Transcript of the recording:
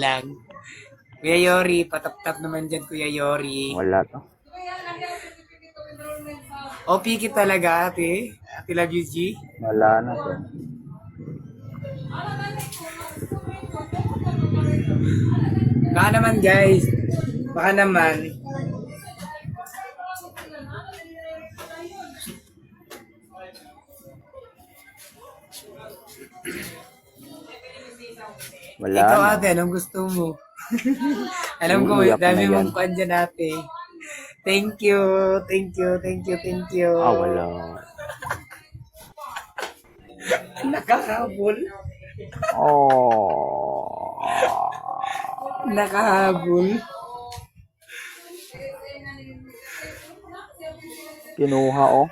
lang. Kuya Yori, patap-tap naman dyan, Kuya Yori. Wala to. O, piki talaga, ate. Ate Love you, G. Wala na to. Baka naman, guys. Baka naman. Wala Ikaw, na. ate, anong gusto mo? Alam ko, Iiyak dami na yan. mong kwan dyan, ate. Thank you, thank you, thank you, thank you. Wala. Nakahabol. Oh. Nakahabol. Kinuha oh.